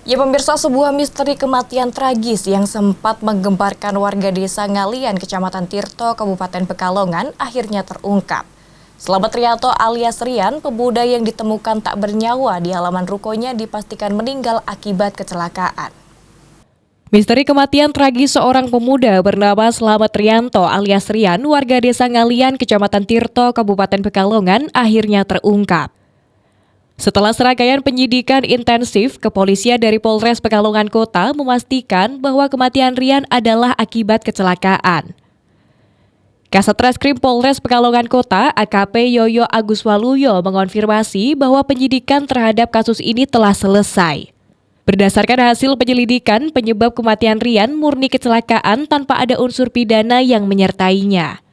Ya pemirsa, sebuah misteri kematian tragis yang sempat menggemparkan warga desa Ngalian, Kecamatan Tirto, Kabupaten Pekalongan, akhirnya terungkap. Slamet Rianto alias Rian, pemuda yang ditemukan tak bernyawa di halaman rukonya dipastikan meninggal akibat kecelakaan. Misteri kematian tragis seorang pemuda bernama Slamet Rianto alias Rian, warga desa Ngalian, Kecamatan Tirto, Kabupaten Pekalongan, akhirnya terungkap. Setelah serangkaian penyidikan intensif, kepolisian dari Polres Pekalongan Kota memastikan bahwa kematian Rian adalah akibat kecelakaan. Kasat Reskrim Polres Pekalongan Kota, AKP Yoyo Agus Waluyo, mengonfirmasi bahwa penyidikan terhadap kasus ini telah selesai. Berdasarkan hasil penyelidikan, penyebab kematian Rian murni kecelakaan tanpa ada unsur pidana yang menyertainya.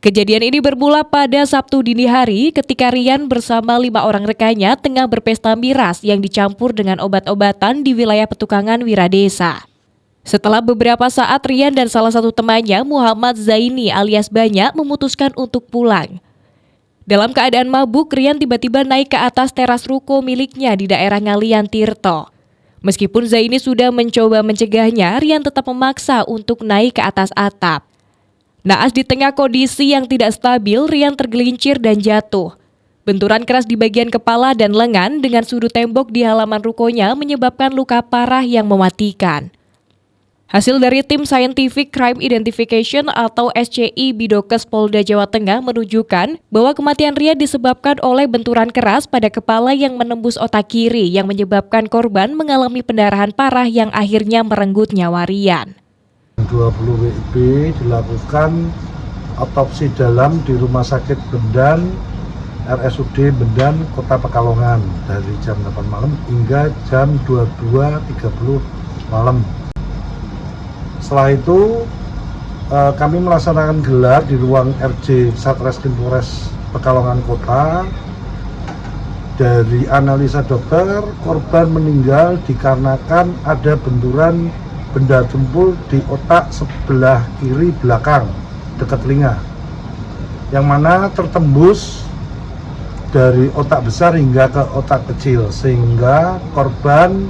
Kejadian ini bermula pada Sabtu dini hari ketika Rian bersama 5 orang rekannya tengah berpesta miras yang dicampur dengan obat-obatan di wilayah Petukangan Wiradesa. Setelah beberapa saat, Rian dan salah satu temannya, Muhammad Zaini alias Banyak, memutuskan untuk pulang. Dalam keadaan mabuk, Rian tiba-tiba naik ke atas teras ruko miliknya di daerah Ngalian Tirto. Meskipun Zaini sudah mencoba mencegahnya, Rian tetap memaksa untuk naik ke atas atap. Naas di tengah kondisi yang tidak stabil, Rian tergelincir dan jatuh. Benturan keras di bagian kepala dan lengan dengan sudut tembok di halaman rukonya menyebabkan luka parah yang mematikan. Hasil dari tim Scientific Crime Identification atau SCI Bidokes Polda Jawa Tengah menunjukkan bahwa kematian Rian disebabkan oleh benturan keras pada kepala yang menembus otak kiri yang menyebabkan korban mengalami pendarahan parah yang akhirnya merenggut nyawa Rian. 20 WIB dilakukan otopsi dalam di Rumah Sakit Bendan RSUD Bendan Kota Pekalongan dari jam 8 malam hingga jam 22.30 malam. Setelah itu kami melaksanakan gelar di ruang RJ Satreskrim Polres Pekalongan Kota. Dari analisa dokter, korban meninggal dikarenakan ada benturan benda tumpul di otak sebelah kiri belakang dekat telinga, yang mana tertembus dari otak besar hingga ke otak kecil sehingga korban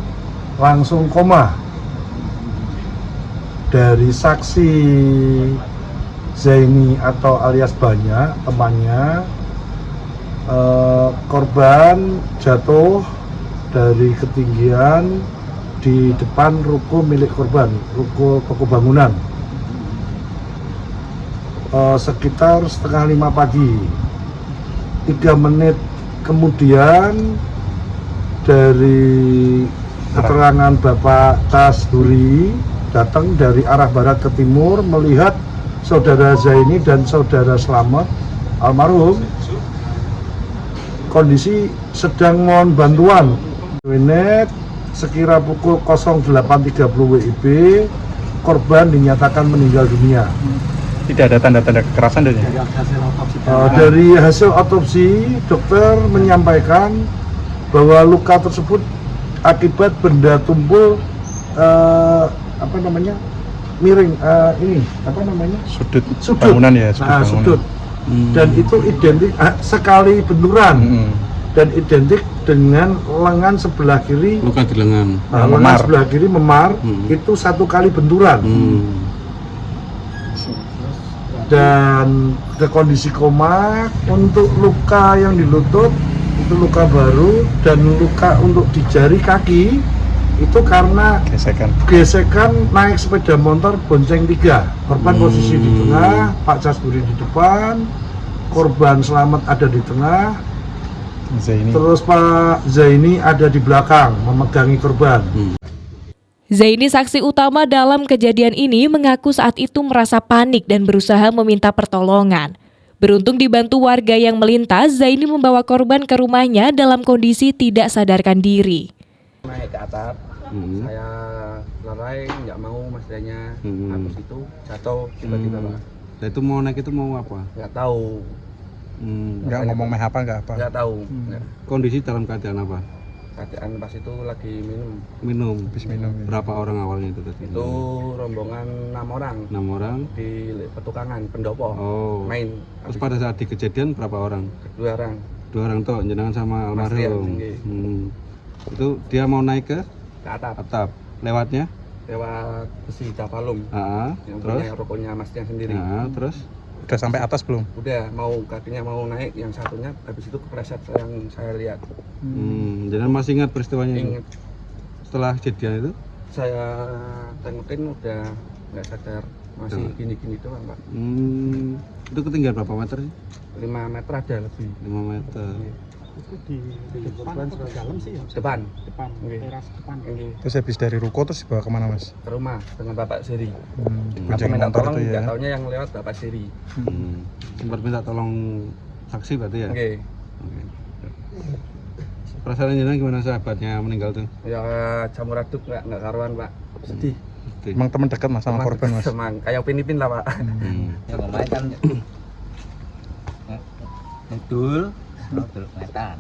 langsung koma. Dari saksi Zaini atau alias Banyak, temannya, korban jatuh dari ketinggian di depan ruko milik korban, ruko toko bangunan, sekitar setengah 5 pagi. 3 menit kemudian dari keterangan Bapak Tasburi datang dari arah barat ke timur melihat saudara Zaini dan saudara Slamet almarhum kondisi sedang mohon bantuan. Sekira pukul 08.30 WIB, korban dinyatakan meninggal dunia. Tidak ada tanda-tanda kekerasan dari hasil otopsi, dokter menyampaikan bahwa luka tersebut akibat benda tumpul miring, sudut bangunan ya, sudut. Dan itu identik sekali benturan. Dan identik dengan lengan sebelah kiri, luka di lengan, lengan sebelah kiri memar, itu 1 kali benturan. Dan ke kondisi koma. Untuk luka yang di lutut itu luka baru, dan luka untuk di jari kaki itu karena gesekan naik sepeda motor bonceng 3. Korban posisi di tengah, Pak Casburi di depan, korban Slamet ada di tengah. Zaini. Terus Pak Zaini ada di belakang memegangi korban. Zaini, saksi utama dalam kejadian ini, mengaku saat itu merasa panik dan berusaha meminta pertolongan. Beruntung dibantu warga yang melintas, Zaini membawa korban ke rumahnya dalam kondisi tidak sadarkan diri. Naik ke atap, saya lerai, nggak mau masanya, habis itu jatuh tiba-tiba Pak. Nah, itu mau naik itu mau apa? Nggak tahu. Nggak ngomong apa? Nggak tahu. Kondisi dalam keadaan apa? Keadaan pas itu lagi Minum. Berapa orang awalnya itu tadi? Itu rombongan 6 orang. 6 orang di Petukangan pendopo. Main. Terus pada saat di kejadian berapa orang? 2 orang. 2 orang toh, jenengan sama almarhum. Itu dia mau naik ke ke atap. Atap. Lewatnya? Lewat besi tapalung. Yang Terus? punya rokoknya masnya sendiri. Terus? Udah sampai atas belum? Udah, kakinya mau naik, yang satunya habis itu kepleset yang saya lihat. Jangan masih ingat peristiwanya itu? Ingat, Setelah kejadian itu? saya tengokin udah nggak sadar, masih gini-gini doang Pak. Itu ketinggian berapa meter sih? 5 meter ada lebih. 5 meter. Itu di depan atau di dalam sih ya? Depan. Oke. Teras depan. Oke. Terus habis dari ruko terus dibawa kemana mas? Ke rumah dengan Bapak Seri. Aku Dibonceng minta motor tolong, itu ya? nggak taunya yang lewat Bapak Seri. Sempat minta tolong saksi berarti ya? Oke. Oke. Perasaan jenengan gimana sahabatnya meninggal tuh? Ya campur aduk nggak karuan Pak. Sedih. Emang teman dekat mas sama korban mas? Semang kayak Upin lah Pak. Ya kemarin kan ngedul ngetan.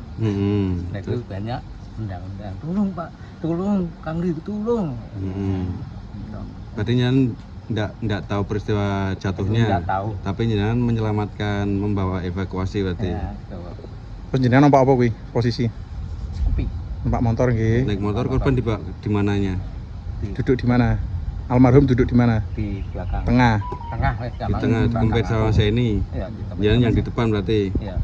Nah itu banyak undang-undang. Tolong Pak, tolong Kang Ri, tolong. Berarti jenengan enggak tahu peristiwa jatuhnya. Nggak tahu. Tapi jenengan menyelamatkan, membawa evakuasi berarti. Ya, coba. Terus jenengan nampak apa kuwi posisi? Sepi Nampak motor nggih. Naik motor korban di mananya? Duduk di mana? Almarhum duduk di mana? di belakang. Tengah. Tengah, Di tengah kempit sama Seni. Ya, di tengah. Jangan yang di depan berarti. Ya,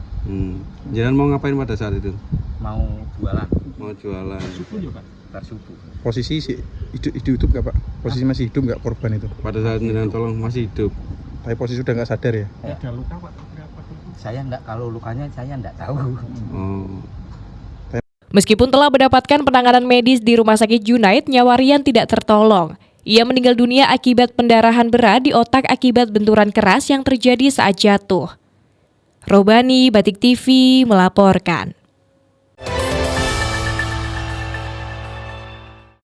Jangan mau ngapain pada saat itu? mau jualan Mau jualan. bersubuh. Posisi hidup nggak pak? Posisi masih hidup nggak korban itu? Pada saat jenengan tolong masih hidup. Tapi posisi udah nggak sadar ya? Ada luka Pak? Berapa? Saya enggak, kalau lukanya saya enggak tahu. Oh. Meskipun telah mendapatkan penanganan medis di Rumah Sakit Junaid, nyawa Rian tidak tertolong. Ia meninggal dunia akibat pendarahan berat di otak akibat benturan keras yang terjadi saat jatuh. Robani, Batik TV melaporkan.